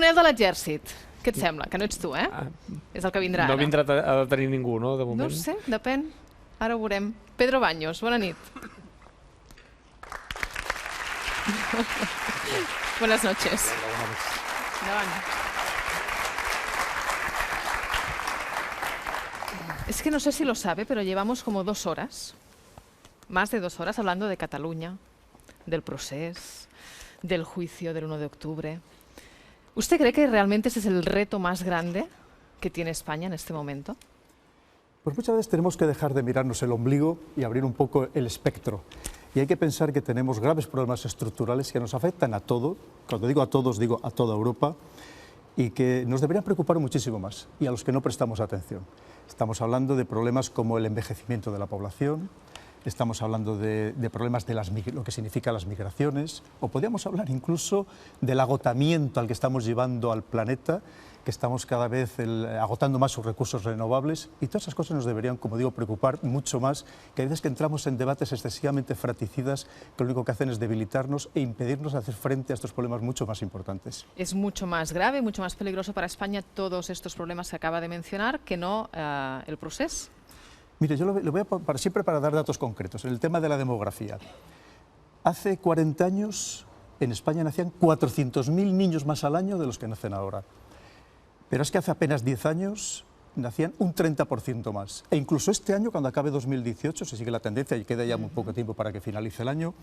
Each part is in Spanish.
coronel de l'exèrcit. Què et sembla? Que no ets tu, eh? És el que vindrà ara. No vindrà a tenir ningú, no, de moment? No ho sé, depèn. Ara ho veurem. Pedro Baños, bona nit. Buenas noches. Endavant. Es que no sé si lo sabe, pero llevamos como 2 horas, más de 2 horas, hablando de Cataluña, del procés, del juicio del 1 de octubre. ¿Usted cree que realmente ese es el reto más grande que tiene España en este momento? Pues muchas veces tenemos que dejar de mirarnos el ombligo y abrir un poco el espectro. Y hay que pensar que tenemos graves problemas estructurales que nos afectan a todo, cuando digo a todos, digo a toda Europa, y que nos deberían preocupar muchísimo más, y a los que no prestamos atención. Estamos hablando de problemas como el envejecimiento de la población, estamos hablando de problemas de lo que significa las migraciones, o podríamos hablar incluso del agotamiento al que estamos llevando al planeta, que estamos cada vez agotando más sus recursos renovables, y todas esas cosas nos deberían, como digo, preocupar mucho más, que hay veces que entramos en debates excesivamente fratricidas que lo único que hacen es debilitarnos e impedirnos hacer frente a estos problemas mucho más importantes. Es mucho más grave, mucho más peligroso para España todos estos problemas que acaba de mencionar que no el procés. Mire, yo lo voy a siempre para dar datos concretos. En el tema de la demografía, hace 40 años en España nacían 400.000 niños más al año de los que nacen ahora. Pero es que hace apenas 10 años nacían un 30% más. E incluso este año, cuando acabe 2018, se sigue la tendencia y queda ya muy poco tiempo para que finalice el año,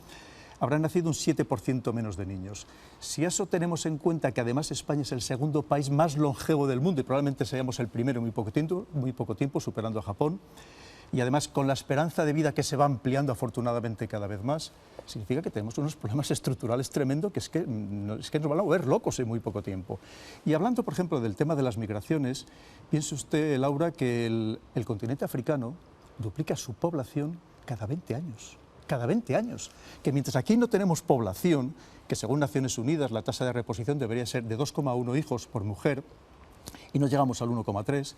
habrán nacido un 7% menos de niños. Si eso tenemos en cuenta que además España es el segundo país más longevo del mundo y probablemente seamos el primero en muy poco tiempo, superando a Japón, y además con la esperanza de vida que se va ampliando afortunadamente cada vez más, significa que tenemos unos problemas estructurales tremendos que es que nos van a volver locos en muy poco tiempo. Y hablando, por ejemplo, del tema de las migraciones, piense usted, Laura, que el continente africano duplica su población cada 20 años. Cada 20 años. Que mientras aquí no tenemos población, que según Naciones Unidas la tasa de reposición debería ser de 2,1 hijos por mujer, y no llegamos al 1,3,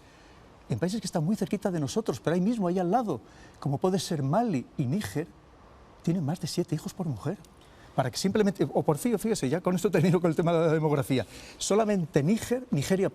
en países que están muy cerquita de nosotros, pero ahí mismo, ahí al lado, como puede ser Mali y Níger, tienen más de 7 hijos por mujer. Para que simplemente, o por fin, fíjese, ya con esto termino con el tema de la demografía, solamente Nigeria,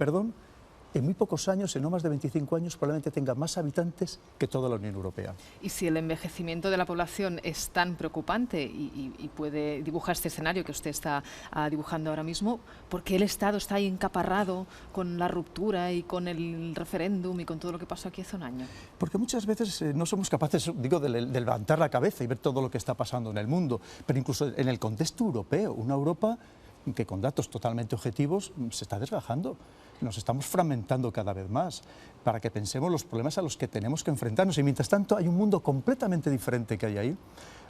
en muy pocos años, en no más de 25 años, probablemente tenga más habitantes que toda la Unión Europea. Y si el envejecimiento de la población es tan preocupante y puede dibujar este escenario que usted está dibujando ahora mismo, ¿por qué el Estado está ahí encaparrado con la ruptura y con el referéndum y con todo lo que pasó aquí hace un año? Porque muchas veces no somos capaces, digo, de levantar la cabeza y ver todo lo que está pasando en el mundo, pero incluso en el contexto europeo, una Europa que con datos totalmente objetivos se está desgajando. Nos estamos fragmentando cada vez más para que pensemos los problemas a los que tenemos que enfrentarnos. Y mientras tanto hay un mundo completamente diferente que hay ahí,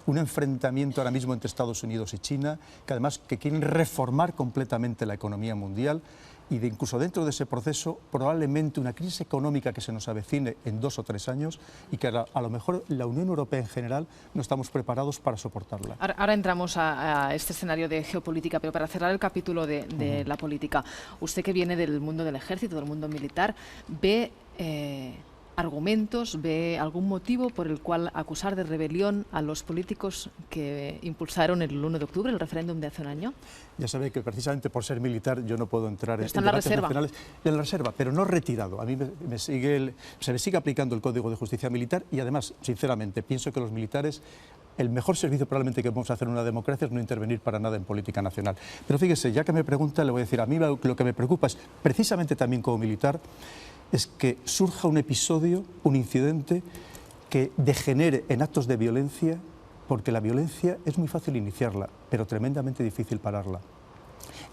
un enfrentamiento ahora mismo entre Estados Unidos y China, que además que quieren reformar completamente la economía mundial y incluso dentro de ese proceso probablemente una crisis económica que se nos avecine en 2 o 3 años y que a lo mejor la Unión Europea en general no estamos preparados para soportarla. Ahora entramos a este escenario de geopolítica, pero para cerrar el capítulo de la política, usted que viene del mundo del ejército, del mundo militar, ve argumentos, ve algún motivo por el cual acusar de rebelión a los políticos que impulsaron el 1 de octubre, el referéndum de hace un año? Ya sabe que precisamente por ser militar yo no puedo entrar en debates nacionales. En la reserva, pero no retirado. A mí se me sigue aplicando el Código de Justicia Militar y además, sinceramente, pienso que los militares, el mejor servicio probablemente que podemos hacer en una democracia es no intervenir para nada en política nacional. Pero fíjese, ya que me pregunta, le voy a decir, a mí lo que me preocupa es, precisamente también como militar, es que surja un episodio, un incidente que degenere en actos de violencia, porque la violencia es muy fácil iniciarla, pero tremendamente difícil pararla.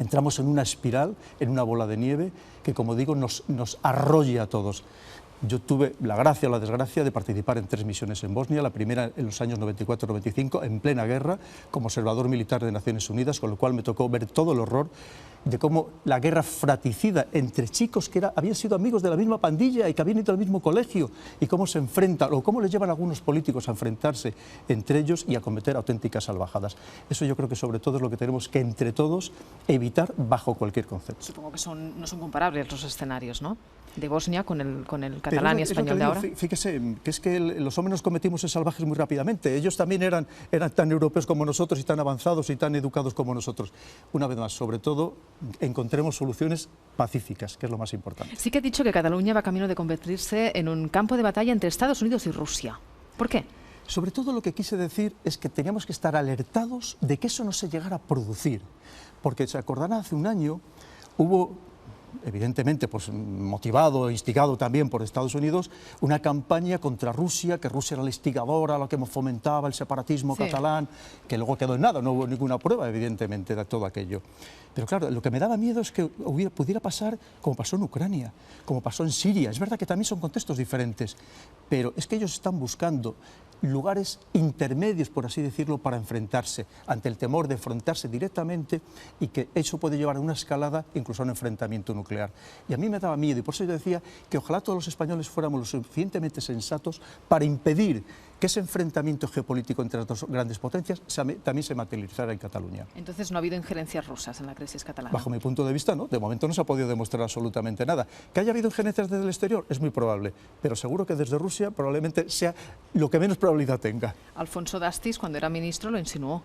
Entramos en una espiral, en una bola de nieve, que como digo nos arrolla a todos. Yo tuve la gracia o la desgracia de participar en 3 misiones en Bosnia, la primera en los años 94-95, en plena guerra, como observador militar de Naciones Unidas, con lo cual me tocó ver todo el horror de cómo la guerra fratricida entre chicos que habían sido amigos de la misma pandilla y que habían ido al mismo colegio, y cómo se enfrentan, o cómo les llevan algunos políticos a enfrentarse entre ellos y a cometer auténticas salvajadas. Eso yo creo que sobre todo es lo que tenemos que entre todos evitar bajo cualquier concepto. Supongo que no son comparables los escenarios, ¿no? de Bosnia con el catalán y español de ahora. Fíjese, que es que los hombres nos cometimos en salvajes muy rápidamente. Ellos también eran tan europeos como nosotros y tan avanzados y tan educados como nosotros. Una vez más, sobre todo, encontremos soluciones pacíficas, que es lo más importante. Sí que ha dicho que Cataluña va camino de convertirse en un campo de batalla entre Estados Unidos y Rusia. ¿Por qué? Sobre todo lo que quise decir es que teníamos que estar alertados de que eso no se llegara a producir. Porque se acordarán, hace un año hubo, evidentemente pues, motivado, instigado también por Estados Unidos, una campaña contra Rusia, que Rusia era la instigadora, la que fomentaba el separatismo catalán, que luego quedó en nada, no hubo ninguna prueba, evidentemente, de todo aquello. Pero claro, lo que me daba miedo es que pudiera pasar como pasó en Ucrania, como pasó en Siria. Es verdad que también son contextos diferentes, pero es que ellos están buscando lugares intermedios, por así decirlo, para enfrentarse, ante el temor de enfrentarse directamente y que eso puede llevar a una escalada, incluso a un enfrentamiento nuclear. Y a mí me daba miedo y por eso yo decía que ojalá todos los españoles fuéramos lo suficientemente sensatos para impedir que ese enfrentamiento geopolítico entre las dos grandes potencias también se materializara en Cataluña. Entonces no ha habido injerencias rusas en la crisis catalana. Bajo mi punto de vista, no. De momento no se ha podido demostrar absolutamente nada. ¿Que haya habido injerencias desde el exterior? Es muy probable, pero seguro que desde Rusia probablemente sea lo que menos probabilidad tenga. Alfonso Dastis, cuando era ministro, lo insinuó.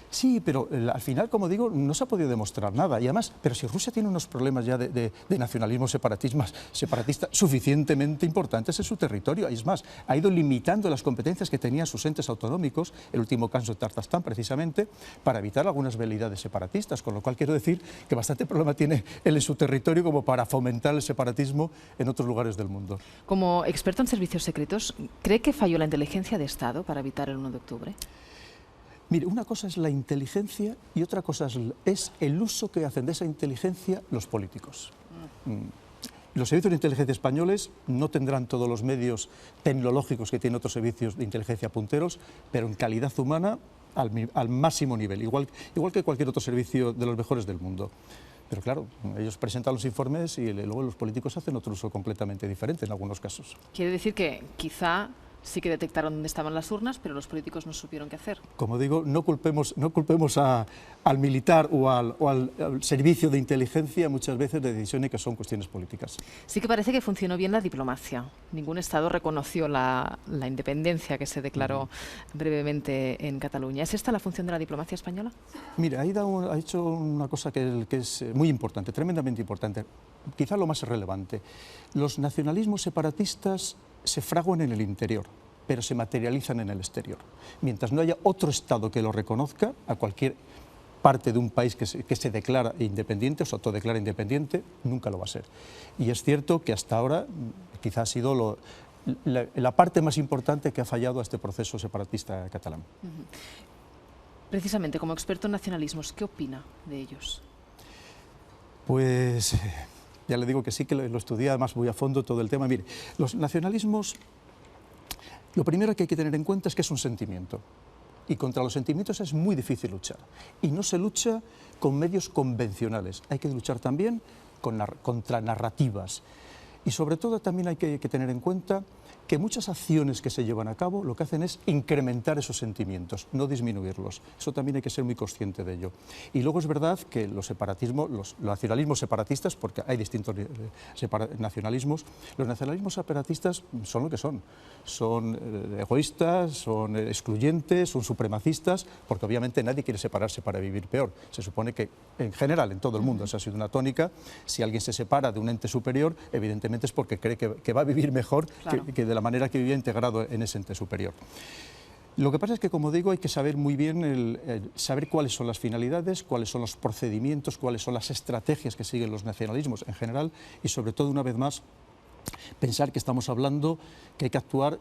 Sí, pero al final, como digo, no se ha podido demostrar nada. Y además, pero si Rusia tiene unos problemas ya de nacionalismo separatista suficientemente importantes en su territorio, y es más, ha ido limitando las competencias que tenían sus entes autonómicos, el último caso de Tatarstan precisamente, para evitar algunas veleidades separatistas, con lo cual quiero decir que bastante problema tiene él en su territorio como para fomentar el separatismo en otros lugares del mundo. Como experto en servicios secretos, ¿cree que falló la inteligencia de Estado para evitar el 1 de octubre? Mire, una cosa es la inteligencia y otra cosa es el uso que hacen de esa inteligencia los políticos. Los servicios de inteligencia españoles no tendrán todos los medios tecnológicos que tienen otros servicios de inteligencia punteros, pero en calidad humana al máximo nivel, igual que cualquier otro servicio de los mejores del mundo. Pero claro, ellos presentan los informes y luego los políticos hacen otro uso completamente diferente en algunos casos. Quiere decir que quizá sí que detectaron dónde estaban las urnas, pero los políticos no supieron qué hacer. Como digo, no culpemos al militar o al servicio de inteligencia muchas veces de decisiones que son cuestiones políticas. Sí que parece que funcionó bien la diplomacia. Ningún Estado reconoció la independencia que se declaró brevemente en Cataluña. ¿Es esta la función de la diplomacia española? Mira, ha hecho una cosa que es muy importante, tremendamente importante, quizá lo más relevante. Los nacionalismos separatistas se fraguan en el interior, pero se materializan en el exterior. Mientras no haya otro Estado que lo reconozca, a cualquier parte de un país que se declara independiente o se autodeclara independiente, nunca lo va a ser. Y es cierto que hasta ahora quizás ha sido la parte más importante que ha fallado a este proceso separatista catalán. Precisamente, como experto en nacionalismos, ¿qué opina de ellos? Pues ya le digo que sí que lo estudié, además muy a fondo todo el tema. Mire, los nacionalismos, lo primero que hay que tener en cuenta es que es un sentimiento. Y contra los sentimientos es muy difícil luchar. Y no se lucha con medios convencionales. Hay que luchar también contra narrativas. Y sobre todo también hay que tener en cuenta que muchas acciones que se llevan a cabo lo que hacen es incrementar esos sentimientos, no disminuirlos. Eso también hay que ser muy consciente de ello. Y luego es verdad que los nacionalismos separatistas, porque hay distintos nacionalismos, los nacionalismos separatistas son lo que son. Son egoístas, son excluyentes, son supremacistas, porque obviamente nadie quiere separarse para vivir peor. Se supone que en general, en todo el mundo, esa ha sido una tónica. Si alguien se separa de un ente superior, evidentemente es porque cree que va a vivir mejor, claro, que de la manera que vivía integrado en ese ente superior. Lo que pasa es que, como digo, hay que saber muy bien saber cuáles son las finalidades, cuáles son los procedimientos, cuáles son las estrategias que siguen los nacionalismos en general y, sobre todo, una vez más, pensar que estamos hablando que hay que actuar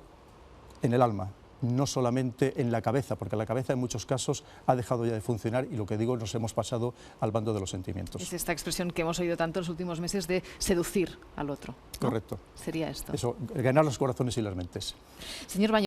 en el alma, no solamente en la cabeza, porque la cabeza en muchos casos ha dejado ya de funcionar y lo que digo, nos hemos pasado al bando de los sentimientos. Es esta expresión que hemos oído tanto en los últimos meses de seducir al otro, ¿no? Correcto. Sería esto. Eso, ganar los corazones y las mentes. Señor Baños,